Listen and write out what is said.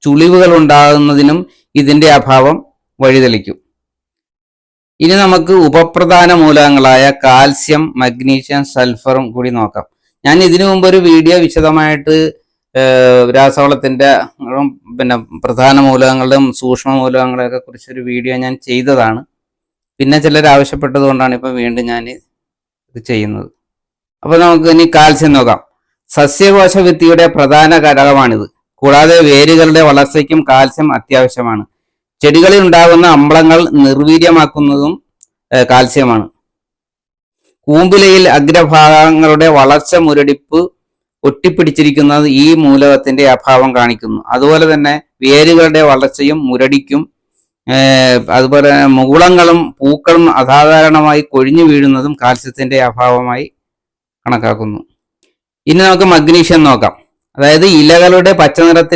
ചുളിവുകൾ ഉണ്ടാകുന്നതിനും ഇതിന്റെ അഭാവം വഴിതെളിക്കും. ഇനി നമുക്ക് ഉപപ്രധാന മൂലകങ്ങളായ കാൽസ്യം, മഗ്നീഷ്യം, സൾഫറും കൂടി നോക്കാം. ഞാൻ ഇതിനു മുമ്പ് ഒരു വീഡിയോ വിശദമായിട്ട് രാസവളത്തിന്റെ പ്രധാന മൂലകങ്ങളുടെയും സൂക്ഷ്മ മൂലകങ്ങളെയൊക്കെ കുറിച്ചൊരു വീഡിയോ ഞാൻ ചെയ്തതാണ്. പിന്നെ ചിലർ ആവശ്യപ്പെട്ടത് കൊണ്ടാണ് ഇപ്പം വീണ്ടും ഞാൻ ഇത് ചെയ്യുന്നത്. അപ്പോൾ നമുക്ക് ഇനി കാൽസ്യം നോക്കാം. സസ്യകോശ ഭിത്തിയുടെ പ്രധാന ഘടകമാണിത്. കൂടാതെ വേരുകളുടെ വളർച്ചയ്ക്കും കാൽസ്യം അത്യാവശ്യമാണ്. ചെടികളിൽ ഉണ്ടാകുന്ന അമ്ലങ്ങൾ നിർവീര്യമാക്കുന്നതും കാൽസ്യമാണ്. കൂമ്പിലയിൽ അഗ്രഭാഗങ്ങളുടെ വളർച്ച മുരടിപ്പ് ഒട്ടിപ്പിടിച്ചിരിക്കുന്നത് ഈ മൂലകത്തിന്റെ അഭാവം കാണിക്കുന്നു. അതുപോലെ തന്നെ വേരുകളുടെ വളർച്ചയും മുരടിക്കും. അതുപോലെ മുകുളങ്ങളും പൂക്കളും അസാധാരണമായി കൊഴിഞ്ഞു വീഴുന്നതും കാൽസ്യത്തിന്റെ അഭാവമായി കണക്കാക്കുന്നു. ഇനി നമുക്ക് മഗ്നീഷ്യം നോക്കാം. അതായത് ഇലകളുടെ പച്ചനിറത്തിൽ